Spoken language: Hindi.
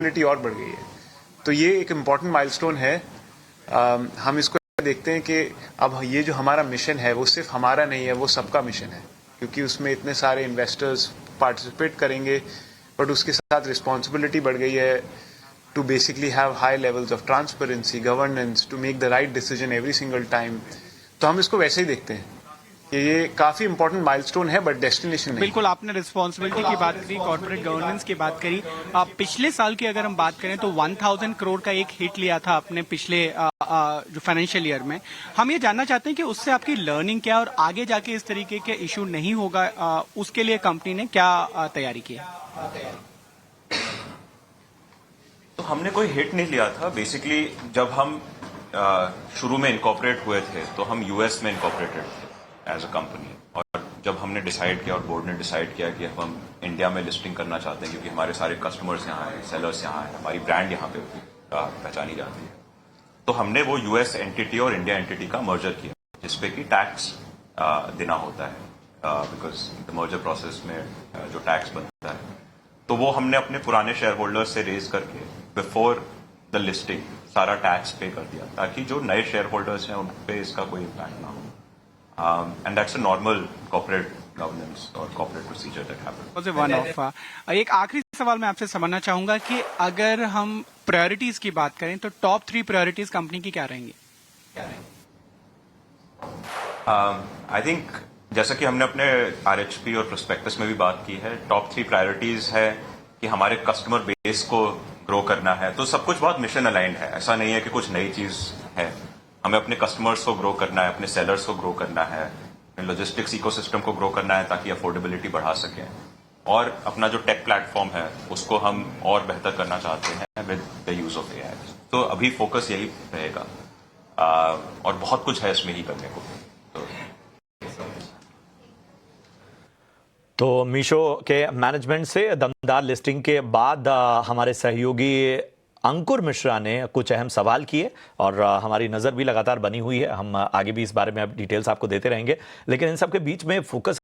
ट्रांसपेरेबिलिटी और बढ़ गई है। तो ये एक इम्पॉर्टेंट माइलस्टोन है। हम इसको देखते हैं कि अब ये जो हमारा मिशन है वो सिर्फ हमारा नहीं है, वो सबका मिशन है, क्योंकि उसमें इतने सारे इन्वेस्टर्स पार्टिसिपेट करेंगे। बट उसके साथ रिस्पॉन्सिबिलिटी बढ़ गई है to basically have high levels of transparency, governance, to make the right decision every single time। तो हम इसको वैसे ही देखते हैं कि ये काफी इंपॉर्टेंट माइलस्टोन है, बट डेस्टिनेशन नहीं। बिल्कुल, आपने रिस्पॉन्सिबिलिटी की बात करी, कॉर्पोरेट गवर्नेंस की बात करी। पिछले साल की अगर हम बात करें तो 1000 करोड़ का एक हिट लिया था आपने पिछले जो फाइनेंशियल ईयर में। हम ये जानना चाहते हैं कि उससे आपकी लर्निंग क्या है और आगे जाके इस तरीके के इशू नहीं होगा, उसके लिए कंपनी ने क्या तैयारी की है? तो हमने कोई हिट नहीं लिया था। बेसिकली जब हम शुरू में इनकॉर्पोरेट हुए थे तो हम यूएस में इनकॉर्पोरेटेड थे एज अ कंपनी, और जब हमने डिसाइड किया और बोर्ड ने डिसाइड किया कि हम इंडिया में लिस्टिंग करना चाहते हैं, क्योंकि हमारे सारे कस्टमर्स यहाँ हैं, सेलर्स यहाँ हैं, हमारी ब्रांड यहाँ पे पहचानी जाती है, तो हमने वो यूएस एंटिटी और इंडिया एंटिटी का मर्जर किया, जिसपे कि टैक्स देना होता है, बिकॉज द मर्जर प्रोसेस में जो टैक्स बनता है, तो वो हमने अपने पुराने शेयर होल्डर्स से रेज करके बिफोर द लिस्टिंग सारा टैक्स पे कर दिया, ताकि जो नए शेयर होल्डर्स हैं उन पे इसका कोई इम्पैक्ट ना हो। And that's a normal corporate governance और corporate procedure that happens. One of एक आखिरी सवाल मैं आपसे समझना चाहूंगा कि अगर हम प्रायोरिटीज की बात करें तो टॉप 3 प्रायोरिटीज कंपनी की क्या रहेंगी? आई थिंक जैसा कि हमने अपने आरएचपी और प्रोस्पेक्टस में भी बात की है, टॉप 3 प्रायोरिटीज है कि हमारे कस्टमर बेस को ग्रो करना है। तो सब कुछ बहुत मिशन अलाइंड है, ऐसा नहीं है कि कुछ नई चीज है। हमें अपने कस्टमर्स को ग्रो करना है, अपने सेलर्स को ग्रो करना है, अपने लॉजिस्टिक्स इकोसिस्टम को ग्रो करना है ताकि अफोर्डेबिलिटी बढ़ा सकें, और अपना जो टेक प्लेटफॉर्म है उसको हम और बेहतर करना चाहते हैं with the use of AI. तो अभी फोकस यही रहेगा, और बहुत कुछ है इसमें ही करने को। तो मीशो के मैनेजमेंट से दमदार लिस्टिंग के बाद हमारे सहयोगी अंकुर मिश्रा ने कुछ अहम सवाल किए, और हमारी नज़र भी लगातार बनी हुई है। हम आगे भी इस बारे में डिटेल्स आपको देते रहेंगे, लेकिन इन सब के बीच में फोकस